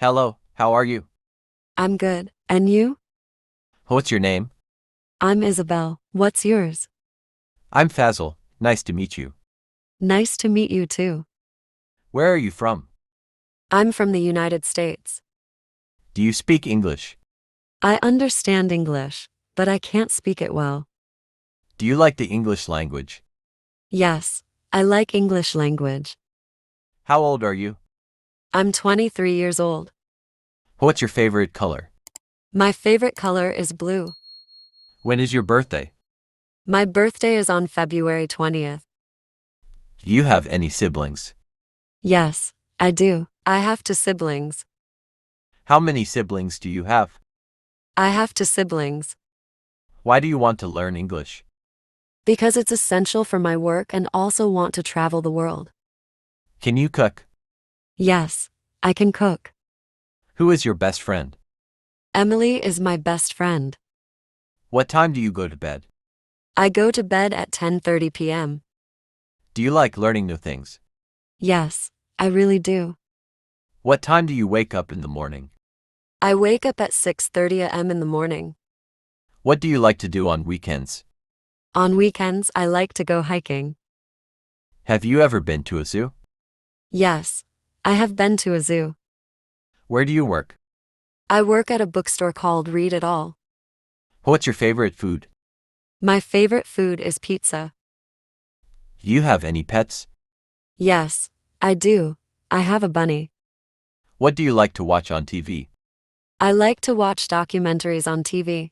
Hello, how are you? I'm good. And you? What's your name? I'm Isabel. What's yours? I'm Fazil. Nice to meet you. Nice to meet you too. Where are you from? I'm from the United States. Do you speak English? I understand English, but I can't speak it well. Do you like the English language? Yes, I like English language. How old are you? I'm 23 years old. What's your favorite color? My favorite color is blue. When is your birthday? My birthday is on February 20th. Do you have any siblings? Yes, I do. I have two siblings. How many siblings do you have? I have two siblings. Why do you want to learn English? Because it's essential for my work and also want to travel the world. Can you cook? Yes, I can cook. Who is your best friend? Emily is my best friend. What time do you go to bed? I go to bed at 10:30 p.m. Do you like learning new things? Yes, I really do. What time do you wake up in the morning? I wake up at 6:30 a.m. in the morning. What do you like to do on weekends? On weekends, I like to go hiking. Have you ever been to a zoo? Yes, I have been to a zoo. Where do you work? I work at a bookstore called Read It All. What's your favorite food? My favorite food is pizza. Do you have any pets? Yes, I do. I have a bunny. What do you like to watch on TV? I like to watch documentaries on TV.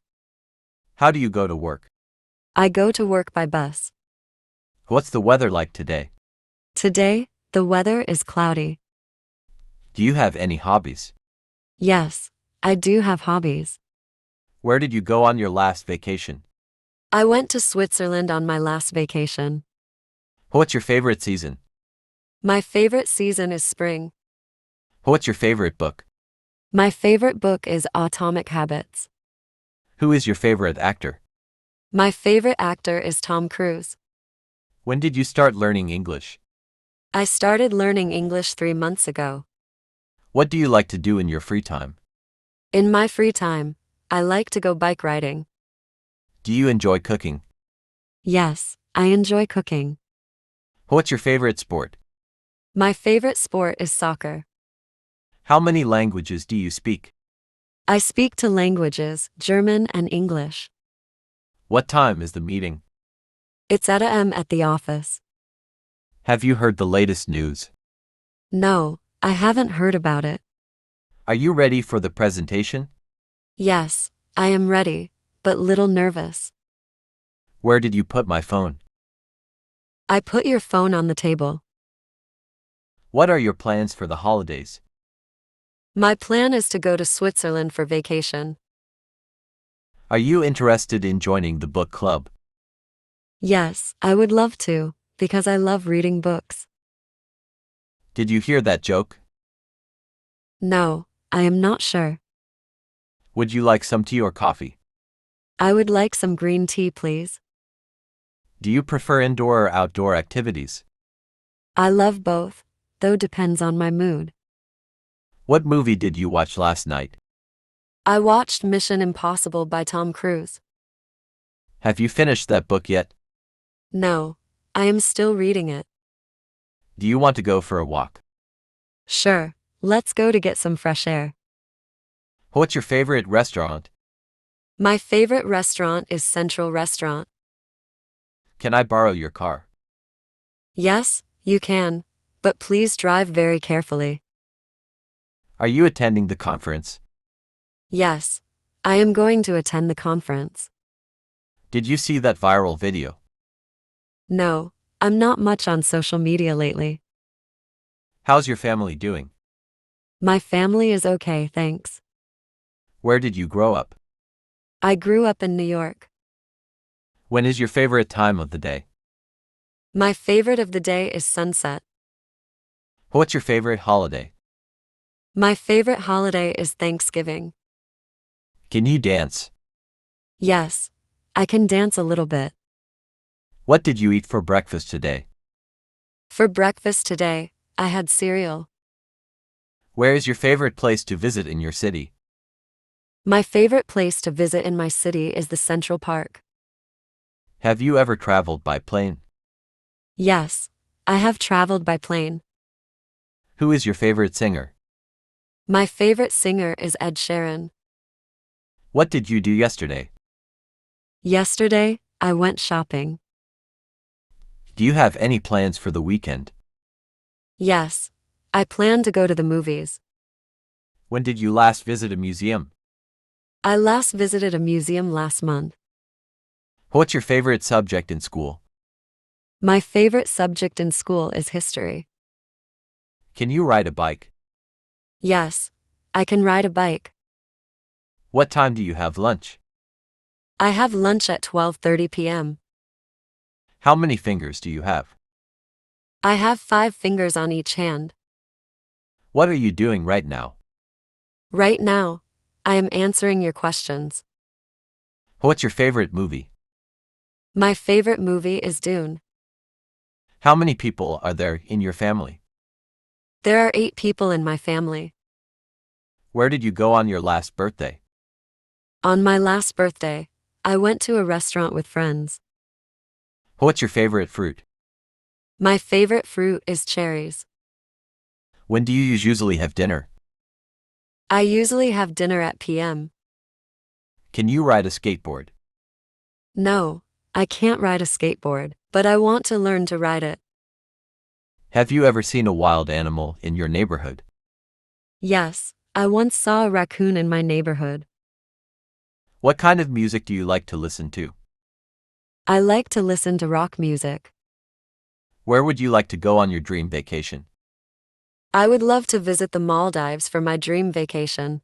How do you go to work? I go to work by bus. What's the weather like today? Today, the weather is cloudy. Do you have any hobbies? Yes, I do have hobbies. Where did you go on your last vacation? I went to Switzerland on my last vacation. What's your favorite season? My favorite season is spring. What's your favorite book? My favorite book is Atomic Habits. Who is your favorite actor? My favorite actor is Tom Cruise. When did you start learning English? I started learning English 3 months ago. What do you like to do in your free time? In my free time, I like to go bike riding. Do you enjoy cooking? Yes, I enjoy cooking. What's your favorite sport? My favorite sport is soccer. How many languages do you speak? I speak two languages, German and English. What time is the meeting? It's at a.m. at the office. Have you heard the latest news? No, I haven't heard about it. Are you ready for the presentation? Yes, I am ready, but little nervous. Where did you put my phone? I put your phone on the table. What are your plans for the holidays? My plan is to go to Switzerland for vacation. Are you interested in joining the book club? Yes, I would love to, because I love reading books. Did you hear that joke? No, I am not sure. Would you like some tea or coffee? I would like some green tea, please. Do you prefer indoor or outdoor activities? I love both, though depends on my mood. What movie did you watch last night? I watched Mission Impossible by Tom Cruise. Have you finished that book yet? No, I am still reading it. Do you want to go for a walk? Sure, let's go to get some fresh air. What's your favorite restaurant? My favorite restaurant is Central Restaurant. Can I borrow your car? Yes, you can, but please drive very carefully. Are you attending the conference? Yes, I am going to attend the conference. Did you see that viral video? No, I'm not much on social media lately. How's your family doing? My family is okay, thanks. Where did you grow up? I grew up in New York. When is your favorite time of the day? My favorite of the day is sunset. What's your favorite holiday? My favorite holiday is Thanksgiving. Can you dance? Yes, I can dance a little bit. What did you eat for breakfast today? For breakfast today, I had cereal. Where is your favorite place to visit in your city? My favorite place to visit in my city is the Central Park. Have you ever traveled by plane? Yes, I have traveled by plane. Who is your favorite singer? My favorite singer is Ed Sheeran. What did you do yesterday? Yesterday, I went shopping. Do you have any plans for the weekend? Yes, I plan to go to the movies. When did you last visit a museum? I last visited a museum last month. What's your favorite subject in school? My favorite subject in school is history. Can you ride a bike? Yes, I can ride a bike. What time do you have lunch? I have lunch at 12:30 p.m. How many fingers do you have? I have 5 fingers on each hand. What are you doing right now? Right now, I am answering your questions. What's your favorite movie? My favorite movie is Dune. How many people are there in your family? There are 8 people in my family. Where did you go on your last birthday? On my last birthday, I went to a restaurant with friends. What's your favorite fruit? My favorite fruit is cherries. When do you usually have dinner? I usually have dinner at p.m. Can you ride a skateboard? No, I can't ride a skateboard, but I want to learn to ride it. Have you ever seen a wild animal in your neighborhood? Yes, I once saw a raccoon in my neighborhood. What kind of music do you like to listen to? I like to listen to rock music. Where would you like to go on your dream vacation? I would love to visit the Maldives for my dream vacation.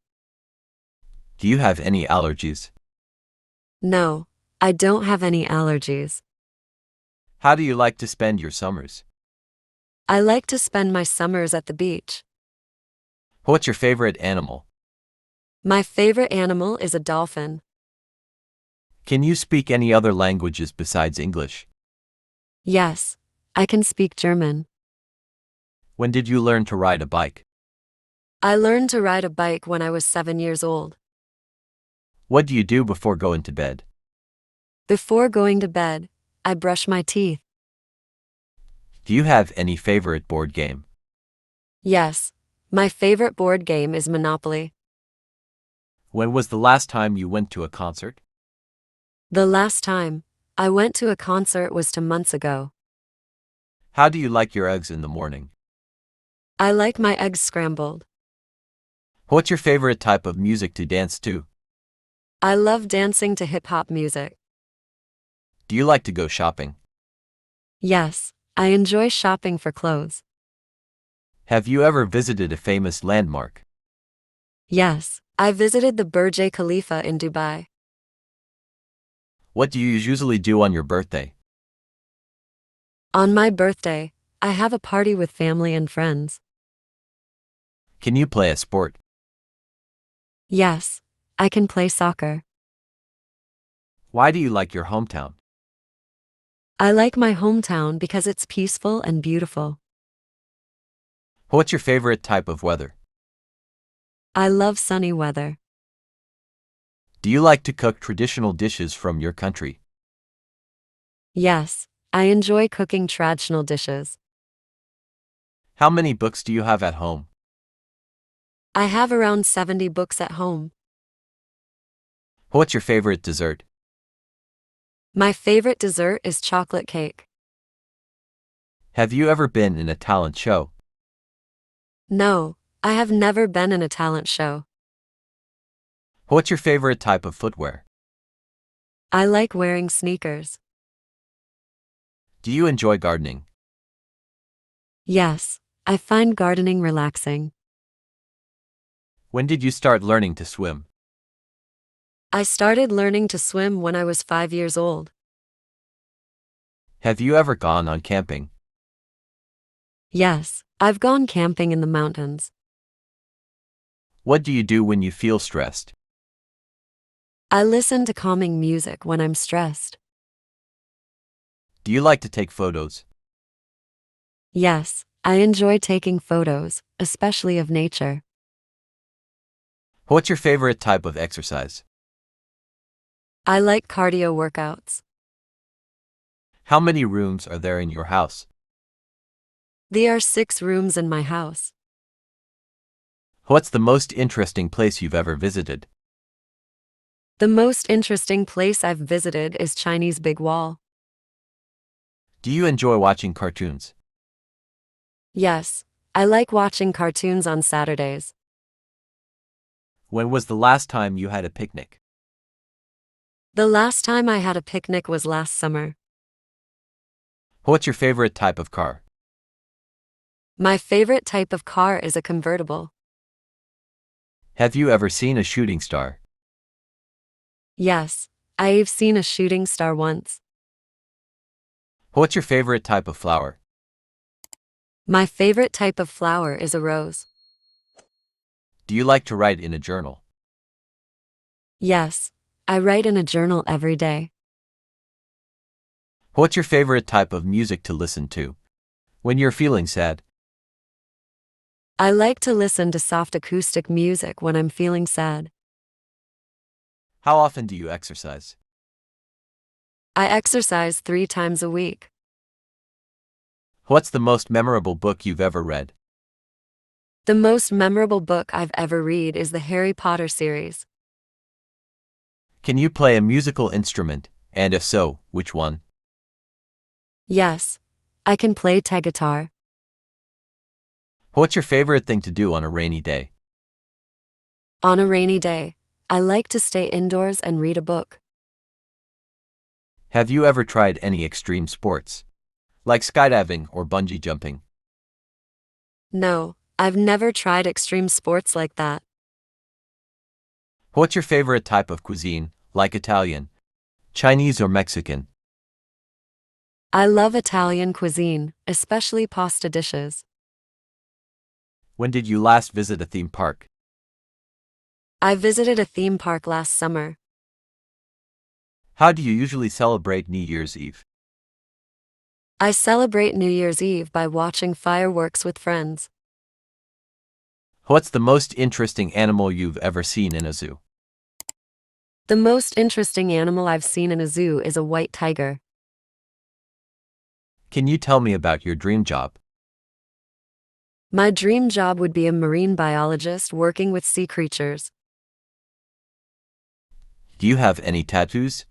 Do you have any allergies? No, I don't have any allergies. How do you like to spend your summers? I like to spend my summers at the beach. What's your favorite animal? My favorite animal is a dolphin. Can you speak any other languages besides English? Yes, I can speak German. When did you learn to ride a bike? I learned to ride a bike when I was 7 years old. What do you do before going to bed? Before going to bed, I brush my teeth. Do you have any favorite board game? Yes, my favorite board game is Monopoly. When was the last time you went to a concert? The last time I went to a concert was 2 months ago. How do you like your eggs in the morning? I like my eggs scrambled. What's your favorite type of music to dance to? I love dancing to hip-hop music. Do you like to go shopping? Yes, I enjoy shopping for clothes. Have you ever visited a famous landmark? Yes, I visited the Burj Khalifa in Dubai. What do you usually do on your birthday? On my birthday, I have a party with family and friends. Can you play a sport? Yes, I can play soccer. Why do you like your hometown? I like my hometown because it's peaceful and beautiful. What's your favorite type of weather? I love sunny weather. Do you like to cook traditional dishes from your country? Yes, I enjoy cooking traditional dishes. How many books do you have at home? I have around 70 books at home. What's your favorite dessert? My favorite dessert is chocolate cake. Have you ever been in a talent show? No, I have never been in a talent show. What's your favorite type of footwear? I like wearing sneakers. Do you enjoy gardening? Yes, I find gardening relaxing. When did you start learning to swim? I started learning to swim when I was 5 years old. Have you ever gone on camping? Yes, I've gone camping in the mountains. What do you do when you feel stressed? I listen to calming music when I'm stressed. Do you like to take photos? Yes, I enjoy taking photos, especially of nature. What's your favorite type of exercise? I like cardio workouts. How many rooms are there in your house? There are 6 rooms in my house. What's the most interesting place you've ever visited? The most interesting place I've visited is Chinese Big Wall. Do you enjoy watching cartoons? Yes, I like watching cartoons on Saturdays. When was the last time you had a picnic? The last time I had a picnic was last summer. What's your favorite type of car? My favorite type of car is a convertible. Have you ever seen a shooting star? Yes, I've seen a shooting star once. What's your favorite type of flower? My favorite type of flower is a rose. Do you like to write in a journal? Yes, I write in a journal every day. What's your favorite type of music to listen to when you're feeling sad? I like to listen to soft acoustic music when I'm feeling sad. How often do you exercise? I exercise 3 times a week. What's the most memorable book you've ever read? The most memorable book I've ever read is the Harry Potter series. Can you play a musical instrument, and if so, which one? Yes, I can play guitar. What's your favorite thing to do on a rainy day? On a rainy day, I like to stay indoors and read a book. Have you ever tried any extreme sports, like skydiving or bungee jumping? No, I've never tried extreme sports like that. What's your favorite type of cuisine, like Italian, Chinese or Mexican? I love Italian cuisine, especially pasta dishes. When did you last visit a theme park? I visited a theme park last summer. How do you usually celebrate New Year's Eve? I celebrate New Year's Eve by watching fireworks with friends. What's the most interesting animal you've ever seen in a zoo? The most interesting animal I've seen in a zoo is a white tiger. Can you tell me about your dream job? My dream job would be a marine biologist working with sea creatures. Do you have any tattoos?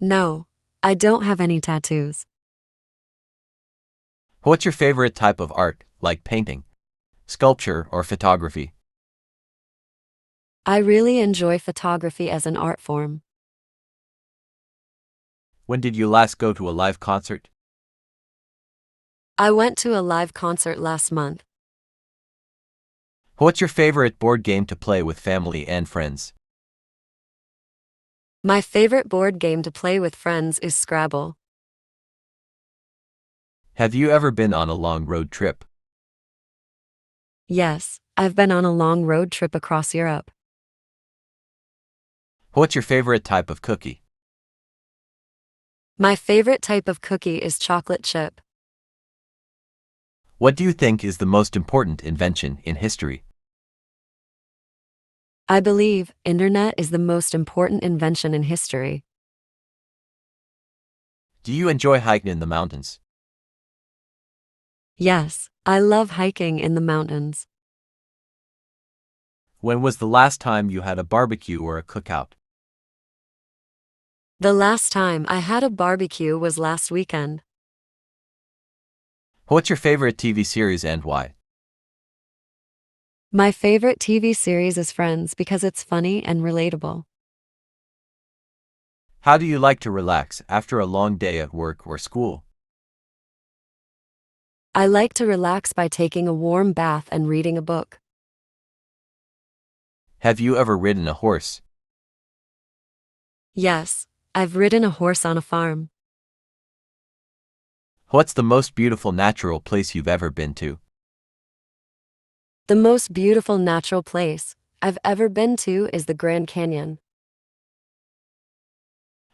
No, I don't have any tattoos. What's your favorite type of art, like painting, sculpture, or photography? I really enjoy photography as an art form. When did you last go to a live concert? I went to a live concert last month. What's your favorite board game to play with family and friends? My favorite board game to play with friends is Scrabble. Have you ever been on a long road trip? Yes, I've been on a long road trip across Europe. What's your favorite type of cookie? My favorite type of cookie is chocolate chip. What do you think is the most important invention in history? I believe internet is the most important invention in history. Do you enjoy hiking in the mountains? Yes, I love hiking in the mountains. When was the last time you had a barbecue or a cookout? The last time I had a barbecue was last weekend. What's your favorite TV series and why? My favorite TV series is Friends because it's funny and relatable. How do you like to relax after a long day at work or school? I like to relax by taking a warm bath and reading a book. Have you ever ridden a horse? Yes, I've ridden a horse on a farm. What's the most beautiful natural place you've ever been to? The most beautiful natural place I've ever been to is the Grand Canyon.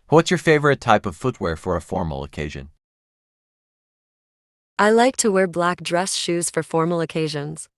What's your favorite type of footwear for a formal occasion? I like to wear black dress shoes for formal occasions.